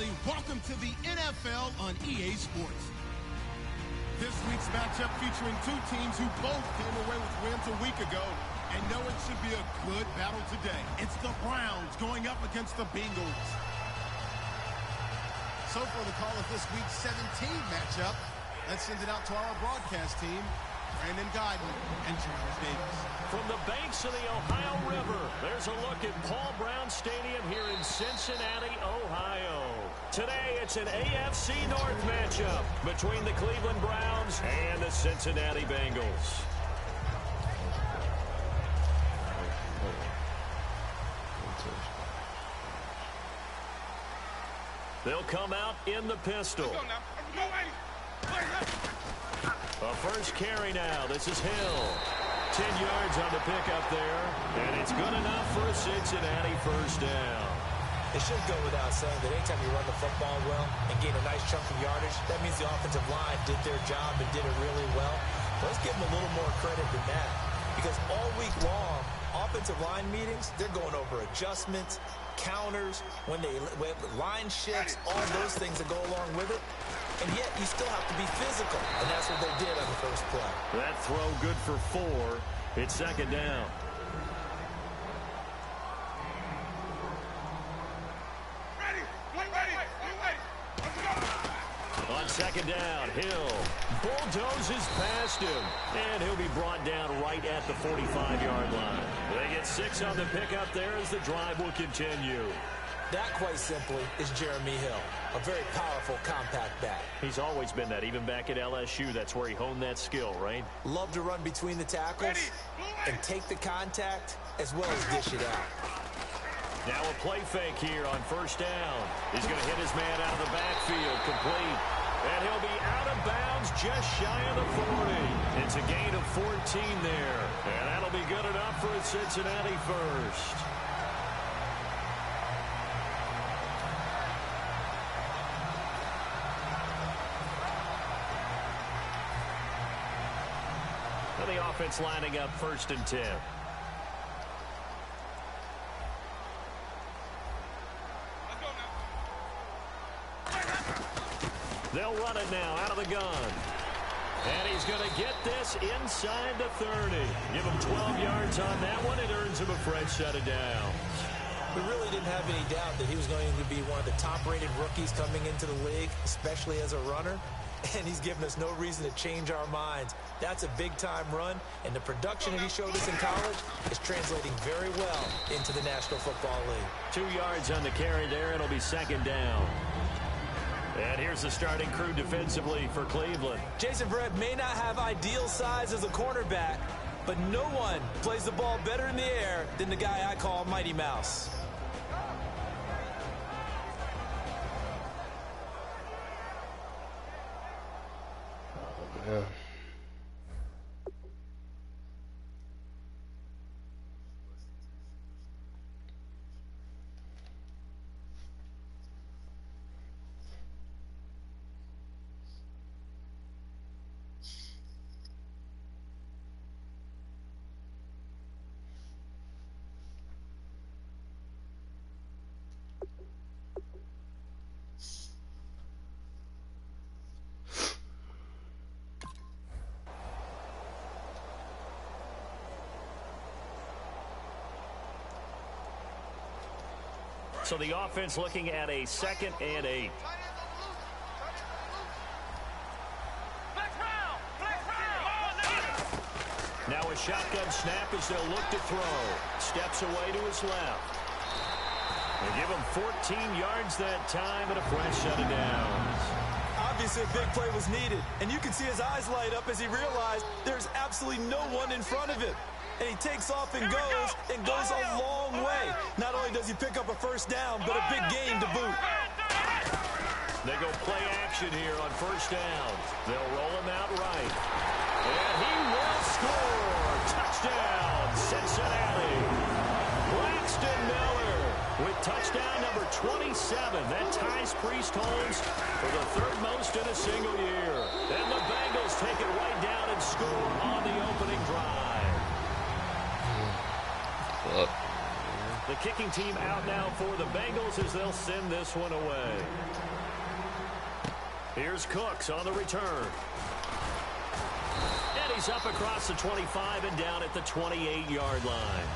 family, welcome to the NFL on EA Sports. This week's matchup featuring two teams who both came away with wins a week ago and know it should be a good battle today. It's the Browns going up against the Bengals. So for the call of this week's 17 matchup, let's send it out to our broadcast team, Brandon Guyton and Charles Davis. From the banks of the Ohio River, there's a look at Paul Brown Stadium here in Cincinnati, Ohio. Today, it's an AFC North matchup between the Cleveland Browns and the Cincinnati Bengals. They'll come out in the pistol. A first carry now. This is Hill. 10 yards on the pickup there, and it's good enough for a Cincinnati first down. It should go without saying that anytime you run the football well and gain a nice chunk of yardage, that means the offensive line did their job and did it really well. But let's give them a little more credit than that, because all week long, offensive line meetings, they're going over adjustments, counters, when line shifts, all those things that go along with it. And yet, you still have to be physical. And that's what they did on the first play. That throw good for 4. It's second down. On second down, Hill bulldozes past him. And he'll be brought down right at the 45-yard line. They get 6 on the pickup there as the drive will continue. That, quite simply, is Jeremy Hill. A very powerful, compact back. He's always been that. Even back at LSU, that's where he honed that skill, right? Love to run between the tackles and take the contact as well as dish it out. Now a play fake here on first down. He's going to hit his man out of the backfield, complete. And he'll be out of bounds just shy of the 40. It's a gain of 14 there. And that'll be good enough for a Cincinnati first. The offense lining up first and 10. They'll run it now out of the gun. And he's going to get this inside the 30. Give him 12 yards on that one. It earns him a fresh set of downs. We really didn't have any doubt that he was going to be one of the top-rated rookies coming into the league, especially as a runner. And he's given us no reason to change our minds. That's a big-time run, and the production that he showed us in college is translating very well into the National Football League. 2 yards on the carry there. It'll be second down. And here's the starting crew defensively for Cleveland. Jason Verrett may not have ideal size as a cornerback, but no one plays the ball better in the air than the guy I call Mighty Mouse. Yeah. So the offense looking at a 2nd and 8. Now a shotgun snap as they'll look to throw. Steps away to his left. They give him 14 yards that time and a fresh set of downs. Obviously, a big play was needed, and you can see his eyes light up as he realized there's absolutely no one in front of him. And he takes off and goes a long way. Not only does he pick up a first down, but a big gain to boot. They go play action here on first down. They'll roll him out right. And he will score. Touchdown, Cincinnati. Braxton Miller with touchdown number 27. That ties Priest Holmes for the 3rd most in a single year. And the Bengals take it right down and score on the opening drive. Fuck. The kicking team out now for the Bengals as they'll send this one away. Here's Cooks on the return. And he's up across the 25 and down at the 28-yard line.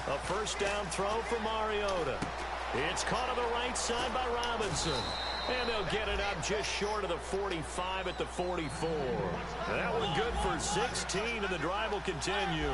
A first down throw for Mariota. It's caught on the right side by Robinson. And they'll get it up just short of the 45 at the 44. That one good for 16, and the drive will continue.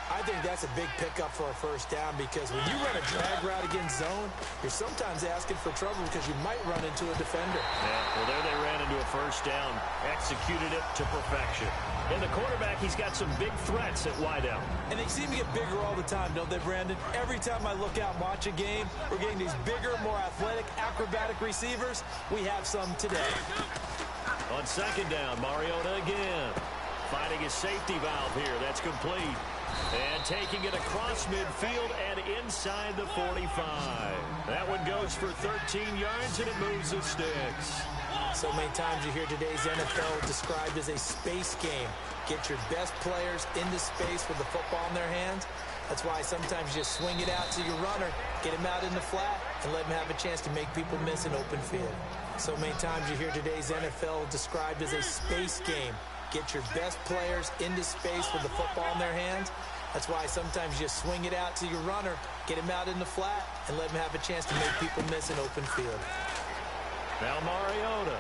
I think that's a big pickup for a first down because when you run a drag route against zone, you're sometimes asking for trouble because you might run into a defender. Yeah, well, there they ran into a first down. Executed it to perfection. And the quarterback, he's got some big threats at wideout. And they seem to get bigger all the time, don't they, Brandon? Every time I look out and watch a game, we're getting these bigger, more athletic, acrobatic receivers. We have some today. On second down, Mariota again. Finding his safety valve here. That's complete. And taking it across midfield and inside the 45. That one goes for 13 yards, and it moves the sticks. So many times you hear today's NFL described as a space game. Get your best players into space with the football in their hands. That's why sometimes you just swing it out to your runner, get him out in the flat, and let him have a chance to make people miss an open field. So many times you hear today's NFL described as a space game. Get your best players into space with the football in their hands. That's why sometimes you just swing it out to your runner, get him out in the flat, and let him have a chance to make people miss an open field. Now Mariota.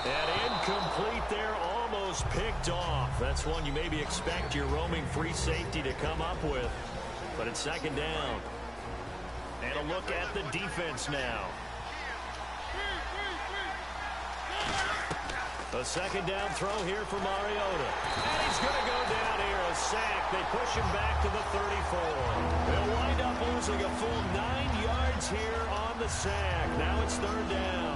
And incomplete there, almost picked off. That's one you maybe expect your roaming free safety to come up with. But it's second down. And a look at the defense now. A second down throw here for Mariota. And he's going to go down here, a sack. They push him back to the 34. They'll wind up losing a full 9 yards here on the sack. Now it's third down.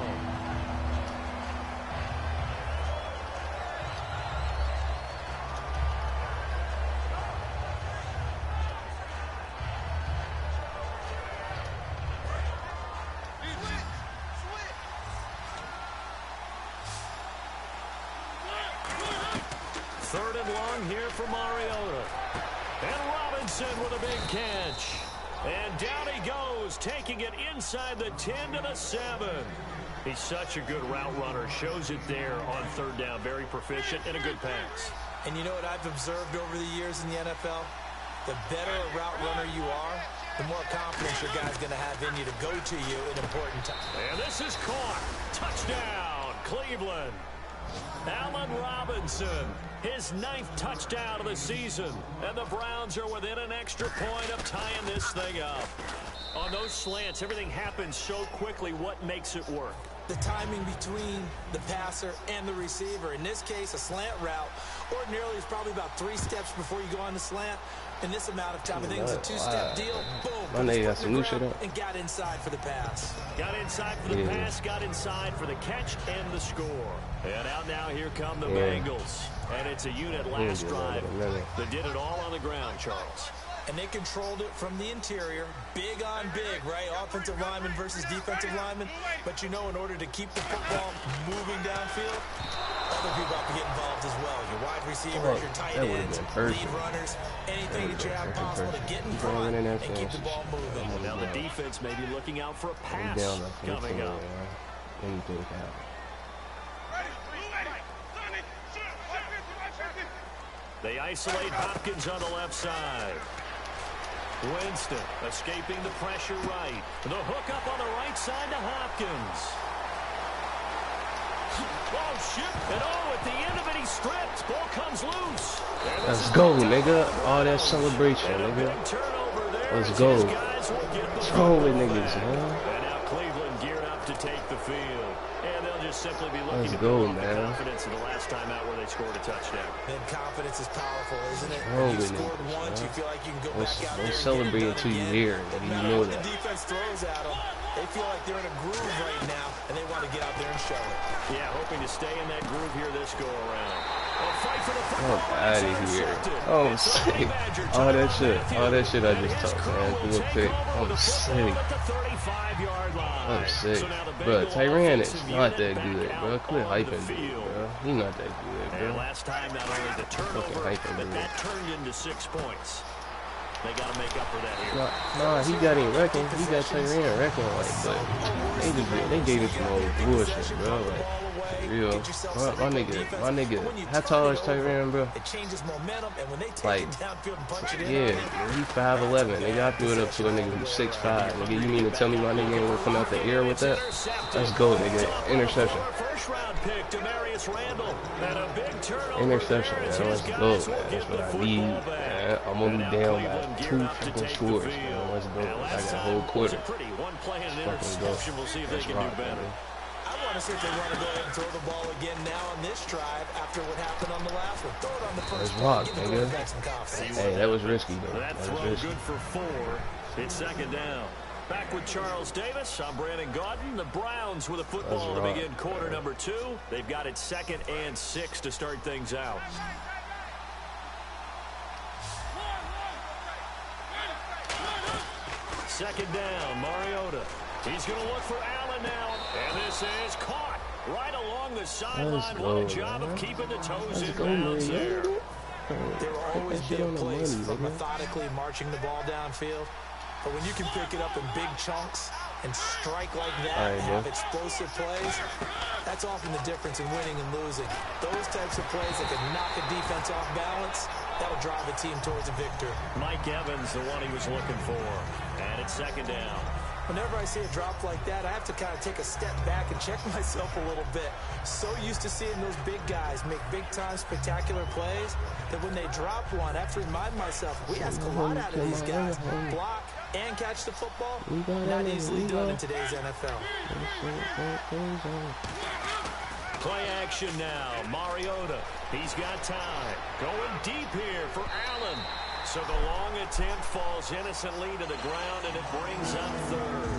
Third and long here for Mariota. And Robinson with a big catch. And down he goes, taking it inside the 10 to the 7. He's such a good route runner. Shows it there on third down. Very proficient and a good pass. And you know what I've observed over the years in the NFL? The better a route runner you are, the more confidence your guy's going to have in you to go to you in important times. And this is caught. Touchdown, Cleveland. Allen Robinson, his 9th touchdown of the season. And the Browns are within an extra point of tying this thing up. On those slants, everything happens so quickly. What makes it work? The timing between the passer and the receiver. In this case, a slant route ordinarily is probably about 3 steps before you go on the slant. In this amount of time, I think it was a 2-step deal. Boom. My nigga got some new shit up. And got inside for the pass. Got inside for the pass, got inside for the catch and the score. And out now, here come the Bengals. And it's a unit last drive that did it all on the ground, Charles. And they controlled it from the interior. Big on big, right? Offensive lineman versus defensive lineman. But you know, in order to keep the football moving downfield, other people have to get involved as well. Your wide receivers, your tight ends, lead runners, anything that you have possible to get in front and keep the ball moving. Now the defense may be looking out for a pass coming up. Anything can happen. They isolate Hopkins on the left side. Winston escaping the pressure right. The hook up on the right side to Hopkins. Oh, shit. And at the end of it, he stripped. Ball comes loose. Let's go, nigga. All that celebration, nigga. Let's go. Let's go with niggas, man. And now Cleveland geared up to take the field. And they'll just simply be looking to build the confidence of the last time out where they scored a touchdown. Then confidence is powerful, isn't it? When you scored once, you feel like you can go back out there and celebrate until you hear it. You know that. The defense throws at them. They feel like they're in a groove right now, and they want to get out there and show it. Yeah, hoping to stay in that groove here this go-around. I'm out of here. I'm sick. All that shit I just talked, man. Threw a pick. I'm sick. I'm sick. Bro, Tyrann is not that good, bro. Quit hyping, dude, bro. He's not that good, bro. Last time not only the turnover, but that turned into 6 points. They got to make up for that here. Nah, he got him wrecking. He got Tyrann wrecking, like, but they gave him some old bullshit, bro. Like, real. My nigga, how tall is Tyrann, bro? Like, yeah, he 5'11". Nigga, I threw it up to a nigga who's 6'5". Nigga, you mean to tell me my nigga ain't gonna come out the air with that? Let's go, nigga. Interception. Interception, man. Let's go, man. That's what I need, man. I'm only down by 2 fucking scores, man. Let's go. I got a whole quarter. Let's fucking go. Let's rock, man. I want to see if they want to go ahead and throw the ball again now on this drive after what happened on the last one. Throw it on the first one. Give the quarterback some confidence. Hey, that was risky, though. That throw good for 4. It's second down. Back with Charles Davis. I'm Brandon Gaudin. The Browns with a football to begin quarter number 2. They've got it 2nd and 6 to start things out. Second down, Mariota. He's going to look for Allen now. And this is caught right along the sideline. What a job of keeping the toes in bounds there. There will always be a place for methodically marching the ball downfield. But when you can pick it up in big chunks and strike like that and have explosive plays, that's often the difference in winning and losing. Those types of plays that can knock a defense off balance, that'll drive a team towards a victory. Mike Evans, the one he was looking for. And it's second down. Whenever I see a drop like that, I have to kind of take a step back and check myself a little bit. So used to seeing those big guys make big-time spectacular plays that when they drop one, I have to remind myself, we ask a lot out of these guys. Block and catch the football, not easily done in today's NFL. Play action now. Mariota. He's got time. Going deep here for Allen. So the long attempt falls innocently to the ground, and it brings up 3rd.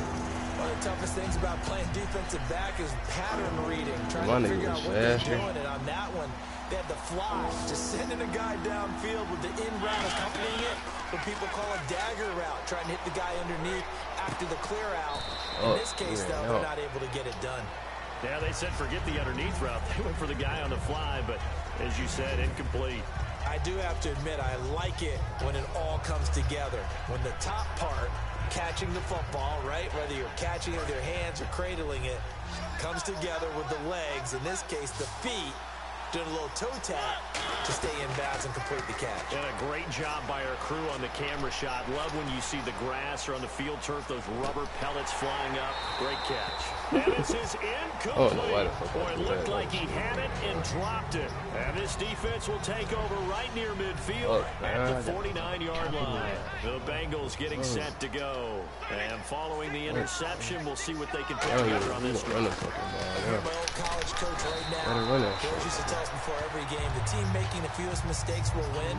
One of the toughest things about playing defensive back is pattern reading, trying to figure out what they're doing. And on that one, they had the fly, just sending a guy downfield with the in route accompanying it, what people call a dagger route, trying to hit the guy underneath after the clear out. In this case, though, they're not able to get it done. Yeah, they said forget the underneath route. They went for the guy on the fly, but as you said, incomplete. I do have to admit, I like it when it all comes together. When the top part, catching the football, right, whether you're catching it with your hands or cradling it, comes together with the legs, in this case, the feet, doing a little toe tap to stay in bounds and complete the catch. And a great job by our crew on the camera shot. Love when you see the grass or on the field turf, those rubber pellets flying up. Great catch. And this is incomplete. Boy, it looked like he had it and dropped it. And this defense will take over right near midfield at the 49-yard line. The Bengals getting set to go. And following the interception, we'll see what they can put together on this drive. My old college coach right now, coach used to tell us before every game, the team making the fewest mistakes will win.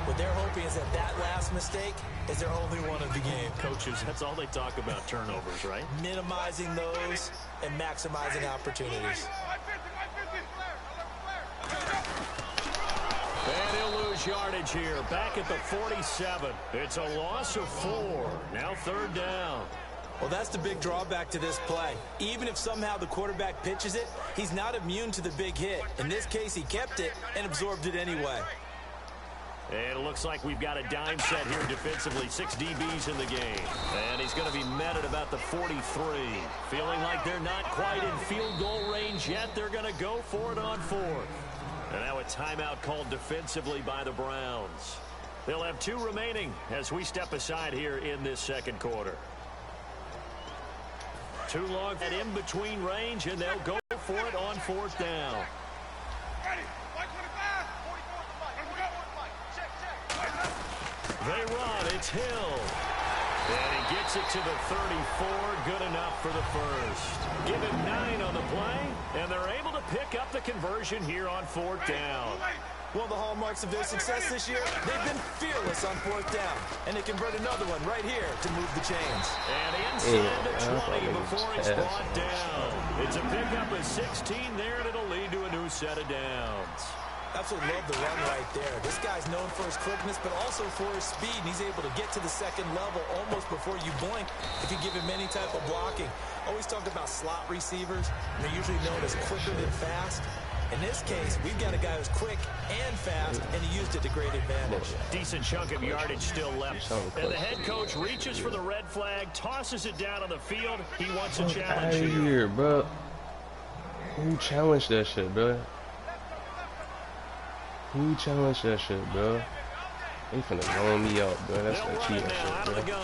What they're hoping is that that last mistake is their only one of the game. Coaches, that's all they talk about, turnovers, right? Minimizing those and maximizing opportunities. And he'll lose yardage here. Back at the 47. It's a loss of 4. Now 3rd down. Well, that's the big drawback to this play. Even if somehow the quarterback pitches it, he's not immune to the big hit. In this case, he kept it and absorbed it anyway. And it looks like we've got a dime set here defensively. 6 DBs in the game. And he's going to be met at about the 43. Feeling like they're not quite in field goal range yet. They're going to go for it on 4th. And now a timeout called defensively by the Browns. They'll have 2 remaining as we step aside here in this second quarter. Too long at in-between range, and they'll go for it on 4th down. They run. It's Hill. And he gets it to the 34. Good enough for the first. Give him 9 on the play, and they're able to pick up the conversion here on 4th down. One of the hallmarks of their success this year, they've been fearless on 4th down. And they convert another one right here to move the chains. And inside the 20 before it's brought down. It's a pickup of 16 there, and it'll lead to a new set of downs. Absolutely love the run right there. This guy's known for his quickness, but also for his speed. And he's able to get to the second level almost before you blink if you give him any type of blocking. Always talk about slot receivers. They're usually known as quicker than fast. In this case, we've got a guy who's quick and fast, and he used it to great advantage. Decent chunk of yardage still left. And the head coach reaches for the red flag, tosses it down on the field. He wants a challenge here, bro. Who challenged that shit, bro? Who challenged that shit, bro? They finna blow me out, bro. That's that cheating shit, bro.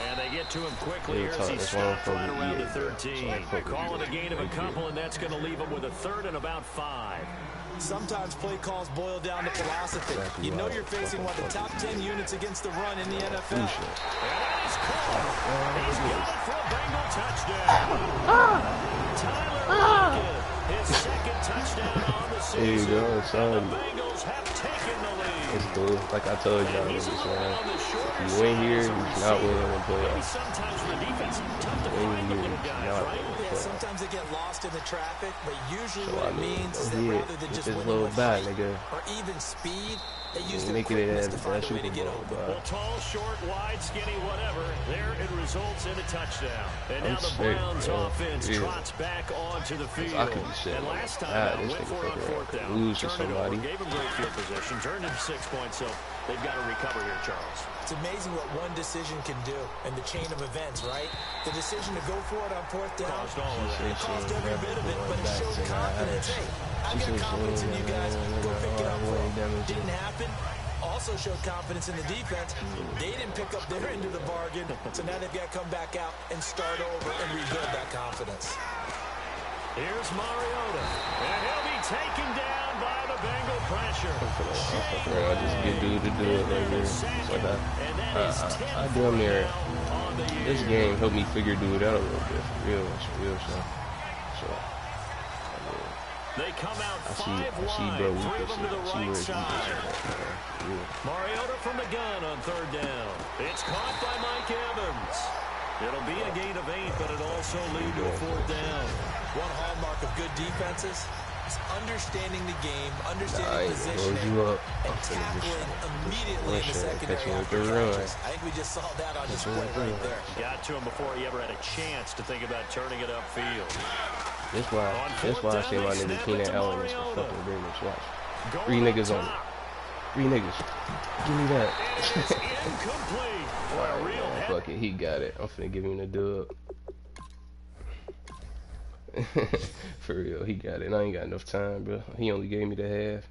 And they get to him quickly as he stopped right around the 13. Call it a gain of a couple, and that's going to leave him with a third and about 5. Sometimes play calls boil down to philosophy. You know you're facing one of the top 10 units against the run in the NFL. And that is caught. He's got it for a Bengal touchdown. Tyler Lockett, his second touchdown on the season. There you go, son. The Bengals have taken the lead. It's cool. Like I told y'all, man. If you win here, you cannot win in the playoffs. Sometimes the defense tough to find the little guys, right? Yeah, sometimes they get lost in the traffic, but usually what it means is that rather than just winning little with bad, height nigga. or even speed, they use their Make it quickness as to find a way to Super get Bowl, open. Well, tall, short, wide, skinny, whatever. There it results in a touchdown. And now the straight, Browns bro. offense trots back onto the field. And last time out, went for it on fourth down. Turned it over, gave him great field position, turned him 6 points. So they've got to recover here, Charles. It's amazing what one decision can do in the chain of events, right? The decision to go for it on fourth down Caused all of that. It caused every bit of it, but it showed confidence. Hey, I got confidence in you guys. Go pick it up for them. Didn't happen. Also showed confidence in the defense. They didn't pick up their end of the bargain, so now they've got to come back out and start over and rebuild that confidence. Here's Mariota, and he'll be taken down by the Bengal pressure. I just get dude to do it right here. So I damn near this game helped me figure dude out a little bit. For real, so they come out I 5 see, wide, bro, 3 of them to the right side. Yeah. Mariota from the gun on third down. It's caught by Mike Evans. It'll be a gain of 8, but it also lead to a fourth down. One hallmark of good defenses is understanding the game, understanding positioning, and tackling immediately in the secondary after catches. I think we just saw that on display right there. Got to him before he ever had a chance to think about turning it upfield. That's why I say my nigga Keenan Allen is the fucking greatest. Watch. 3 niggas on it. 3 niggas. Give me that. It's incomplete. What a real head. Fuck it, he got it. I'm finna give him the dub. For real, he got it. I ain't got enough time, bro. He only gave me the half.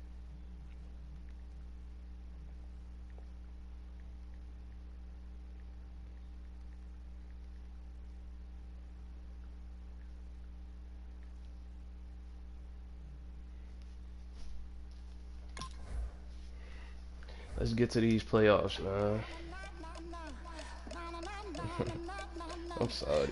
Let's get to these playoffs, man. I'm sorry.